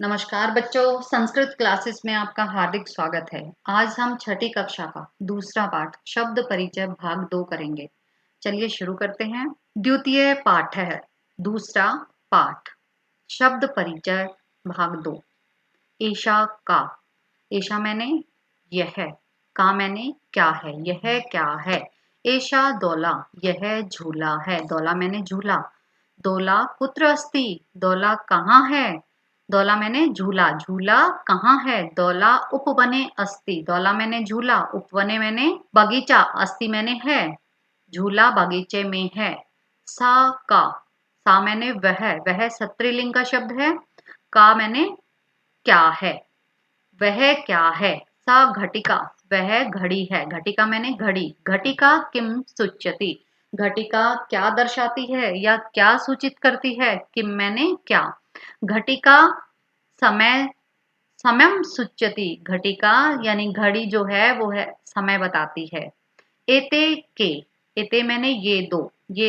नमस्कार बच्चों, संस्कृत क्लासेस में आपका हार्दिक स्वागत है। आज हम छठी कक्षा का दूसरा पाठ शब्द परिचय भाग 2 करेंगे। चलिए शुरू करते हैं। द्वितीय पाठ है दूसरा पाठ शब्द परिचय भाग 2। ऐशा का, ऐशा मैंने यह, का मैंने क्या है, यह क्या है। ऐशा दौला, यह झूला है, दौला मैंने झूला। दौला कुत्र अस्ति, दौला कहाँ है। दौला मैंने झूला, झूला कहाँ है। दौला उपवने अस्ति, दौला मैंने झूला, उपवने मैंने बगीचा, अस्ति मैंने है, झूला बगीचे में है। सा का, सा मैंने वह स्त्रीलिंग का शब्द है। का मैंने क्या है, वह क्या है। सा घटिका, वह घड़ी है, घटिका मैंने घड़ी। घटिका किम सूच्यति, घटिका क्या दर्शाती है या क्या सूचित करती है। किम मैंने क्या। घटिका समय, समयम सूच्यति, घटिका यानी घड़ी जो है वो है समय बताती है। एते के, एते मैंने ये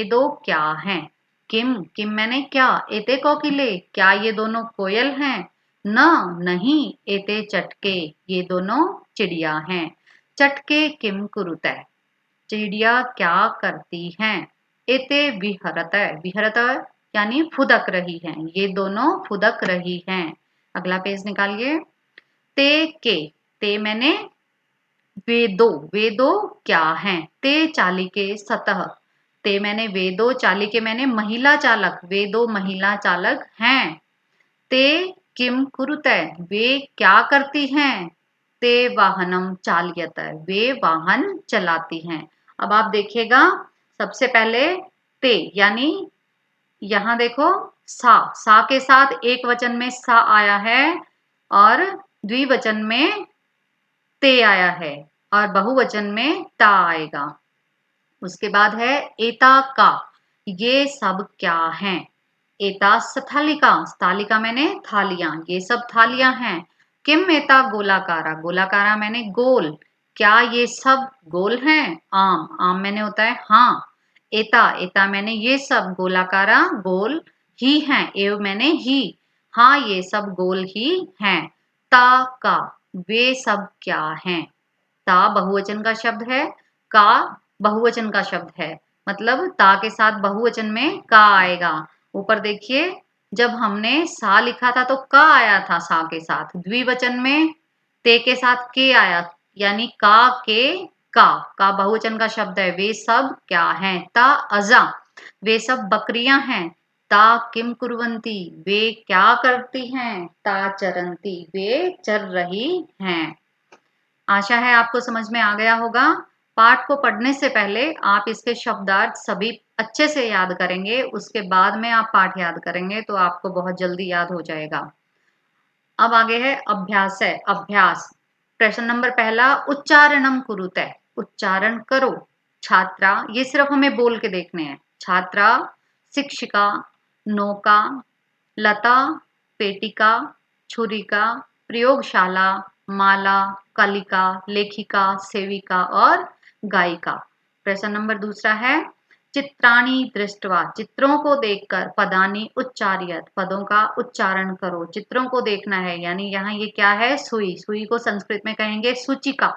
दो क्या हैं। किम, किम मैंने क्या। एते कोकिले, क्या ये दोनों कोयल हैं। न, नहीं। एते चटके, ये दोनों चिड़िया हैं। चटके किम कुरुते, चिड़िया क्या करती हैं। एते विहरत, विहरत यानी फुदक रही हैं, ये दोनों फुदक रही हैं। अगला पेज निकालिए। ते के, ते मैंने वेदो, वेदो क्या हैं। ते चालिके सतह, ते मैंने वेदो, चालिके मैंने महिला चालक, वे दो महिला चालक हैं। ते किम कुरुते, वे क्या करती हैं। ते वाहनम चालयत, वे वाहन चलाती हैं। अब आप देखिएगा, सबसे पहले ते यानी यहाँ देखो सा के साथ एक वचन में सा आया है और द्विवचन में ते आया है और बहुवचन में ता आएगा। उसके बाद है एता का, ये सब क्या हैं। एता स्थालिका, स्थालिका मैंने थालियां, ये सब थालियां हैं। किम एता गोलाकारा, गोलाकारा मैंने गोल, क्या ये सब गोल हैं। आम, आम मैंने होता है हाँ। एता, एता मैंने ये सब, गोलाकारा गोल ही हैं, एव मैंने ही, हाँ ये सब गोल ही हैं। ता का, वे सब क्या हैं। ता बहुवचन का शब्द है, का बहुवचन का शब्द है, मतलब ता के साथ बहुवचन में का आएगा। ऊपर देखिए, जब हमने सा लिखा था तो का आया था सा के साथ, द्विवचन में ते के साथ के आया, यानी का के का बहुवचन का शब्द है। वे सब क्या हैं। ता अजा, वे सब बकरियां हैं। ता किम कुर्वन्ति, वे क्या करती हैं। ता चरंती, वे चर रही हैं। आशा है आपको समझ में आ गया होगा। पाठ को पढ़ने से पहले आप इसके शब्दार्थ सभी अच्छे से याद करेंगे, उसके बाद में आप पाठ याद करेंगे तो आपको बहुत जल्दी याद हो जाएगा। अब आगे है अभ्यास, है अभ्यास। प्रश्न नंबर पहला, उच्चारणम कुरुते, उच्चारण करो। छात्रा, ये सिर्फ हमें बोल के देखने हैं। छात्रा, शिक्षिका, नौका, लता, पेटिका, छुरिका, प्रयोगशाला, माला, कलिका, लेखिका, सेविका और गायिका। प्रश्न नंबर दूसरा है, चित्राणी दृष्टवा, चित्रों को देखकर, पदानी उच्चार्यत, पदों का उच्चारण करो। चित्रों को देखना है, यानी यहाँ ये क्या है, सुई, सुई को संस्कृत में कहेंगे सूचिका।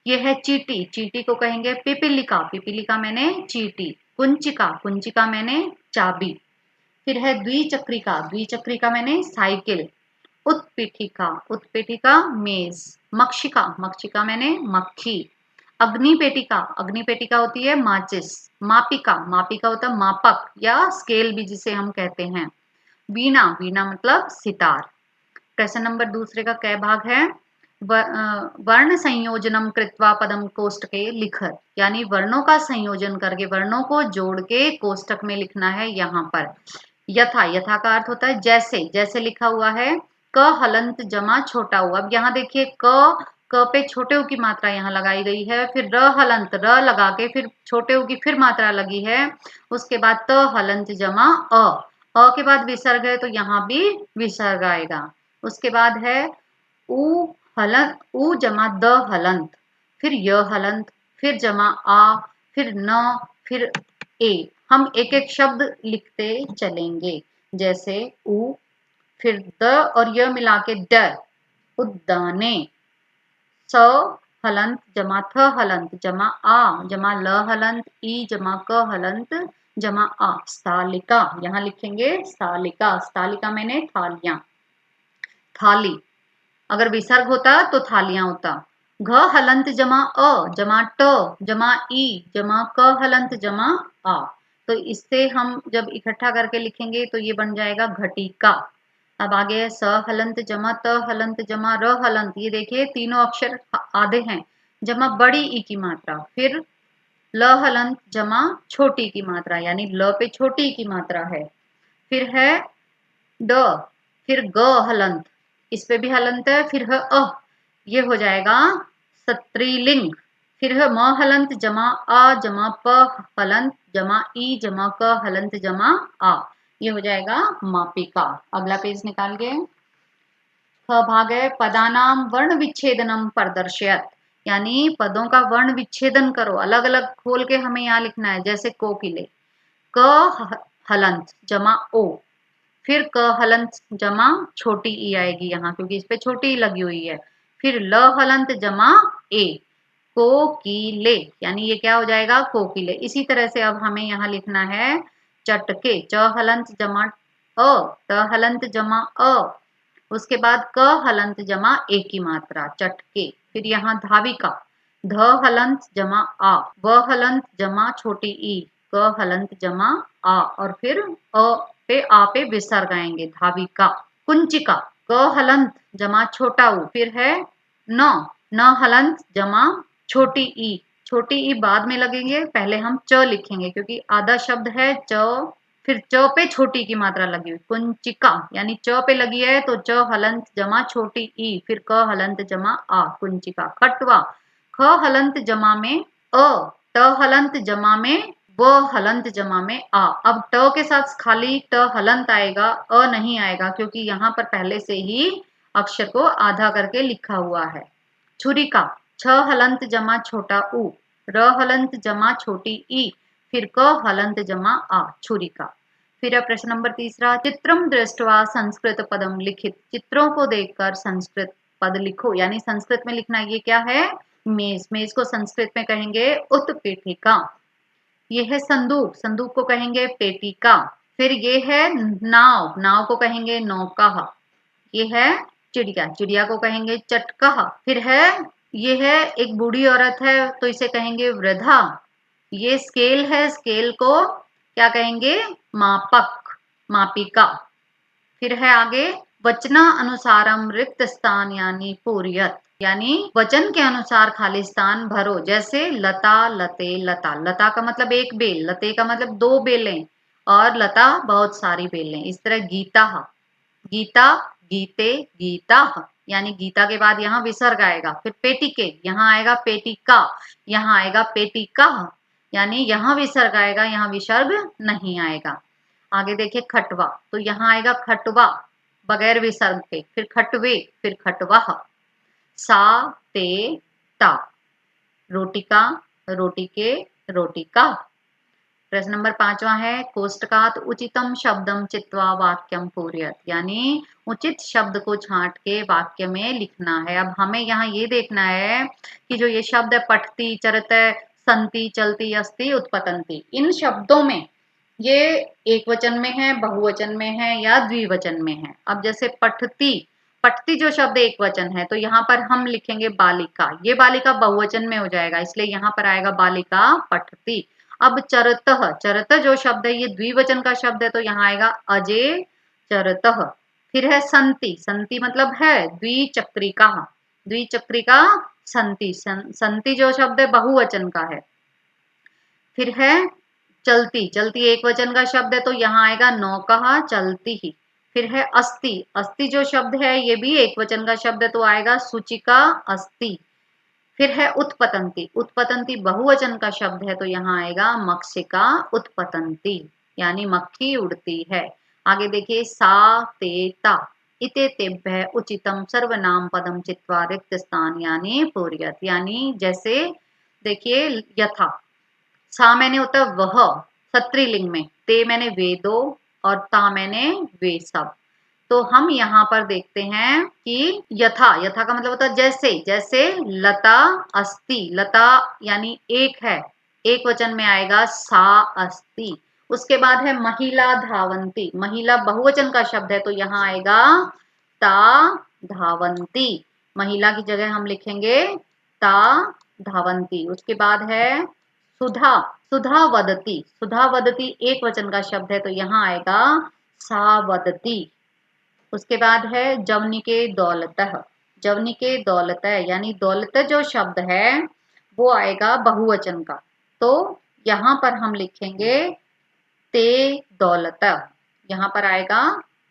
ये है चीटी, चीटी को कहेंगे पिपीलिका, पिपीलिका मैंने चीटी। कुंचिका, कुंचिका मैंने चाबी। फिर है द्विचक्रिका, द्विचक्रिका मैंने साइकिल। उत्पीठिका, उत्पीठिका मेज। मक्षिका, मक्षिका मैंने मक्खी। अग्निपेटिका, अग्निपेटिका होती है माचिस। मापिका, मापिका होता है मापक या स्केल भी जिसे हम कहते हैं। वीणा, वीणा मतलब सितार। प्रश्न नंबर दूसरे का कै भाग है, वर्ण संयोजनम कृत्वा पदम कोष्टके लिखत, यानी वर्णों का संयोजन करके, वर्णों को जोड़ के कोष्टक में लिखना है। यहाँ पर यथा, यथा का अर्थ होता है जैसे, जैसे लिखा हुआ है। क हलंत जमा छोटा हुआ, अब यहाँ देखिए क पे छोटे उ की मात्रा यहाँ लगाई गई है, फिर र हलंत, र लगा के फिर छोटे उ की फिर मात्रा लगी है। उसके बाद त हलंत जमा अ के बाद विसर्ग है तो यहाँ भी विसर्ग आएगा। उसके बाद है उ हलंत, उ जमा द हलंत, फिर य हलंत, फिर जमा आ, फिर न, फिर ए। हम एक एक शब्द लिखते चलेंगे, जैसे उ, फिर द और य मिला के ड, उद्दाने। स हलंत जमा थ हलंत जमा आ जमा ल हलंत ई जमा क हलंत जमा आ, स्थालिका। यहां लिखेंगे स्थालिका। स्थालिका मैंने थालियां, थाली। अगर विसर्ग होता तो थालियां होता। घ हलंत जमा अ जमा ट जमा ई जमा क हलंत जमा आ। तो इससे हम जब इकट्ठा करके लिखेंगे तो ये बन जाएगा घटिका। अब आगे है स हलंत जमा त हलंत जमा र हलंत। ये देखिए तीनों अक्षर आधे हैं। जमा बड़ी ई की मात्रा, फिर ल हलंत जमा छोटी की मात्रा, यानी ल पे छोटी की मात्रा है। फिर है ड, फिर ग हलंत, इस पे भी हलंत है। फिर है ये हो जाएगा स्त्रीलिंग। फिर है म हलंत जमा आ जमा प हलंत जमा ई जमा क हलंत जमा आ, ये हो जाएगा मापिका। अगला पेज निकाल के ख भाग है पदानाम वर्ण विच्छेदनम प्रदर्शयत, यानी पदों का वर्ण विच्छेदन करो, अलग अलग खोल के हमें यहाँ लिखना है। जैसे कोकिले, क हलंत जमा ओ, फिर क हलंत जमा छोटी ई आएगी यहाँ क्योंकि इस पे छोटी ई लगी हुई है। फिर ल हलंत जमा ए, कोकिले, यानी ये क्या हो जाएगा कोकिले। इसी तरह से अब हमें यहाँ लिखना है चटके, च हलंत जमा अ, त हलंत जमा अ, उसके बाद क हलंत जमा ए की मात्रा चटके। फिर यहाँ धाविका, ध हलंत जमा आ, व हलंत जमा छोटी ई, क हलंत जमा आ, और फिर पे आ पे विसर्ग आएंगे धाविका। कुंचिका, क हलंत जमा छोटा ऊ, फिर है न, न हलंत जमा छोटी ई। छोटी ई बाद में लगेंगे, पहले हम च लिखेंगे क्योंकि आधा शब्द है च, फिर च पे छोटी की मात्रा लगी हुई कुंचिका, यानी च पे लगी है तो च हलंत जमा छोटी ई, फिर क हलंत जमा आ, कुंचिका। खटवा, ख हलंत जमा में अ, ट हलंत जमा में व हलंत जमा में आ। अब ट के साथ खाली ट हलंत आएगा, अ नहीं आएगा क्योंकि यहाँ पर पहले से ही अक्षर को आधा करके लिखा हुआ है। छुरिका, छ हलंत जमा छोटा ऊ, र हलंत जमा छोटी ई, फिर क हलंत जमा आ, छुरिका। फिर है प्रश्न नंबर तीसरा, चित्रम दृष्टवा संस्कृत पदम लिखित, चित्रों को देखकर संस्कृत पद लिखो, यानी संस्कृत में लिखना। ये क्या है मेज, मेज को संस्कृत में कहेंगे उत्पीठिका। ये है संदूक, संदूक को कहेंगे पेटिका। फिर ये है नाव, नाव को कहेंगे नौका। ये है चिड़िया, चिड़िया को कहेंगे चटका। फिर है ये है एक बूढ़ी औरत है तो इसे कहेंगे वृद्धा। ये स्केल है, स्केल को क्या कहेंगे मापक, मापिका। फिर है आगे वचना अनुसारम रिक्त स्थान यानी पूर्यत, यानी वचन के अनुसार खाली स्थान भरो। जैसे लता लते लता, लता का मतलब एक बेल, लते का मतलब दो बेलें, और लता बहुत सारी बेलें। इस तरह गीता, गीता गीते गीता, यानी गीता के बाद यहाँ विसर्ग आएगा। फिर पेटिके, यहाँ आएगा पेटिका, यहाँ आएगा पेटिका, यानी यहाँ विसर्ग आएगा, यहाँ विसर्ग नहीं आएगा। आगे देखिए खटवा, तो यहाँ आएगा खटवा बगैर विसर्ग के। फिर खटवे, फिर खटवाह। सा ते ता, रोटिका रोटिके रोटिका। प्रश्न नंबर पांचवा है कोष्टकात उचितम शब्दम चित्वा वाक्यम पूर्यत, यानी उचित शब्द को छांट के वाक्य में लिखना है। अब हमें यहाँ ये देखना है कि जो ये शब्द है पठती चरत संति चलती अस्ति उत्पतंती, इन शब्दों में ये एक वचन में है, बहुवचन में है या द्विवचन में है। अब जैसे पठती, पठती जो शब्द एक वचन है तो यहाँ पर हम लिखेंगे बालिका, ये बालिका बहुवचन में हो जाएगा इसलिए यहाँ पर आएगा बालिका पठती। अब चरतः, चरतः जो शब्द है ये द्विवचन का शब्द है तो यहाँ आएगा अजय चरतः। फिर है संति, संति मतलब है द्विचक्रिका, द्विचक्रिका संति, संति जो शब्द है बहुवचन का है। फिर है चलती, चलती एक वचन का शब्द है तो यहाँ आएगा नौका चलती ही। फिर है अस्ति, अस्ति जो शब्द है ये भी एक वचन का शब्द है तो आएगा सूचिका अस्ति। फिर है उत्पतंती, उत्पतंती बहुवचन का शब्द है तो यहाँ आएगा मक्षिका उत्पतंती, यानी मक्खी उड़ती है। आगे देखिए सा ते ता, इते तेभ्य उचितम सर्वनाम पदम चित्वा रिक्त स्थान यानी पूर्यत, यानी जैसे देखिए यथा, सा मैंने होता वह स्त्रीलिंग में, ते मैंने वे दो, और ता मैंने वे सब। तो हम यहाँ पर देखते हैं कि यथा, यथा का मतलब होता है जैसे, जैसे लता अस्ति, लता यानी एक है, एक वचन में आएगा सा अस्ति। उसके बाद है महिला धावंती, महिला बहुवचन का शब्द है तो यहाँ आएगा ता धावंती, महिला की जगह हम लिखेंगे ता धावंती। उसके बाद है सुधा, सुधा वदती, सुधा वदती एक वचन का शब्द है तो यहाँ आएगा सा वदती। उसके बाद है जवनिके दौलतः, जवनिके दौलतः यानी दौलत जो शब्द है वो आएगा बहुवचन का, तो यहाँ पर हम लिखेंगे ते दौलतः, यहाँ पर आएगा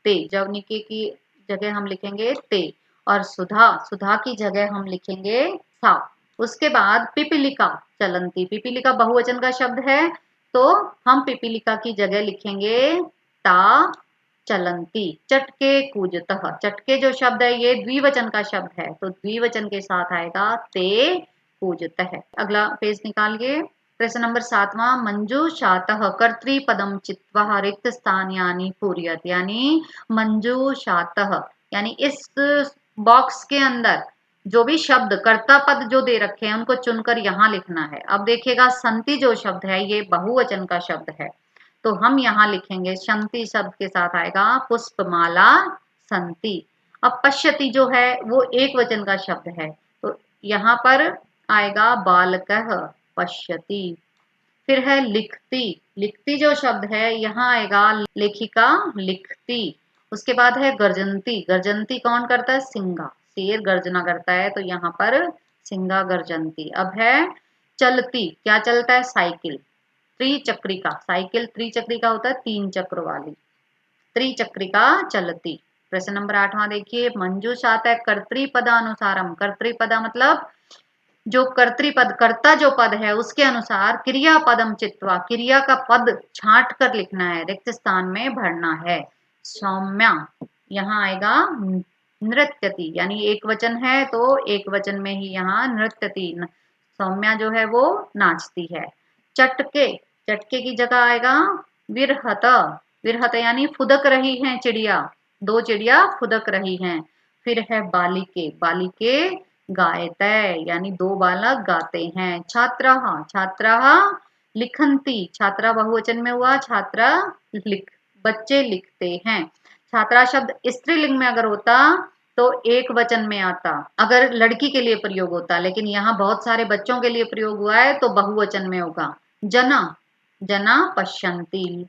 ते, जवनिके की जगह हम लिखेंगे ते, और सुधा, सुधा की जगह हम लिखेंगे सा। उसके बाद पिपीलिका चलंती, पिपीलिका बहुवचन का शब्द है तो हम पिपीलिका की जगह लिखेंगे ता चलंती। चटके कूजतः, चटके जो शब्द है ये द्विवचन का शब्द है तो द्विवचन के साथ आएगा ते कूजतः। अगला पेज निकालिए। प्रश्न नंबर 7वां, मंजूषातः कर्तृपदम चित्वा रिक्त स्थान यानी पूर्यत, यानी मंजूषातः यानी इस बॉक्स के अंदर जो भी शब्द कर्ता पद जो दे रखे हैं उनको चुनकर यहाँ लिखना है। अब देखिएगा संति जो शब्द है ये बहुवचन का शब्द है तो हम यहाँ लिखेंगे संति शब्द के साथ आएगा पुष्पमाला संति। अब पश्यति जो है वो एक वचन का शब्द है तो यहाँ पर आएगा बालकः पश्यति। फिर है लिखती, लिखती जो शब्द है यहाँ आएगा लेखिका लिखती। उसके बाद है गर्जनती, गर्जनती कौन करता है, सिंगा, शेर गर्जना करता है तो यहाँ पर सिंगा गर्जनती। अब है चलती, क्या चलता है, साइकिल, त्रिचक्रिका, साइकिल त्रिचक्रिका होता है 3 चक्र वाली, त्रिचक्रिका चलती। प्रश्न नंबर 8वां देखिए, मंजूषात है कर्तृपदानुसारम, कर्तृपदा मतलब जो कर्तृपद, कर्ता जो पद है उसके अनुसार क्रिया पदम चित्वा, क्रिया का पद छांट कर लिखना है, रिक्त स्थान में भरना है। सौम्या, यहाँ आएगा नृत्यति, यानी एक वचन है तो एक वचन में ही यहाँ नृत्यति, सौम्या जो है वो नाचती है। चटके, चटके की जगह आएगा विरहत, विरहत यानी फुदक रही हैं चिड़िया, 2 चिड़िया फुदक रही हैं। फिर है बालिके, बालिके गायते यानी 2 बालक गाते हैं। छात्राः, छात्राः लिखन्ति, छात्रा बहुवचन में हुआ, छात्रा लिख, बच्चे लिखते हैं। छात्रा शब्द स्त्रीलिंग में अगर होता तो एक वचन में आता, अगर लड़की के लिए प्रयोग होता, लेकिन यहाँ बहुत सारे बच्चों के लिए प्रयोग हुआ है तो बहुवचन में होगा। जना, जना पश्यन्ति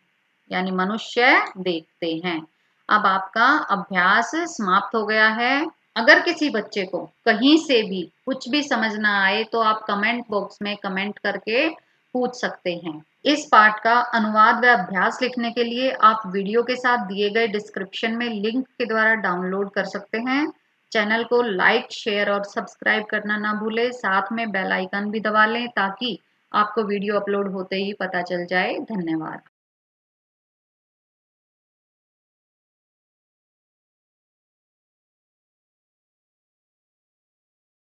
यानी मनुष्य देखते हैं। अब आपका अभ्यास समाप्त हो गया है। अगर किसी बच्चे को कहीं से भी कुछ भी समझ ना आए तो आप कमेंट बॉक्स में कमेंट करके पूछ सकते हैं। इस पाठ का अनुवाद व अभ्यास लिखने के लिए आप वीडियो के साथ दिए गए डिस्क्रिप्शन में लिंक के द्वारा डाउनलोड कर सकते हैं। चैनल को लाइक, शेयर और सब्सक्राइब करना ना भूलें, साथ में बेल आइकन भी दबा लें ताकि आपको वीडियो अपलोड होते ही पता चल जाए। धन्यवाद।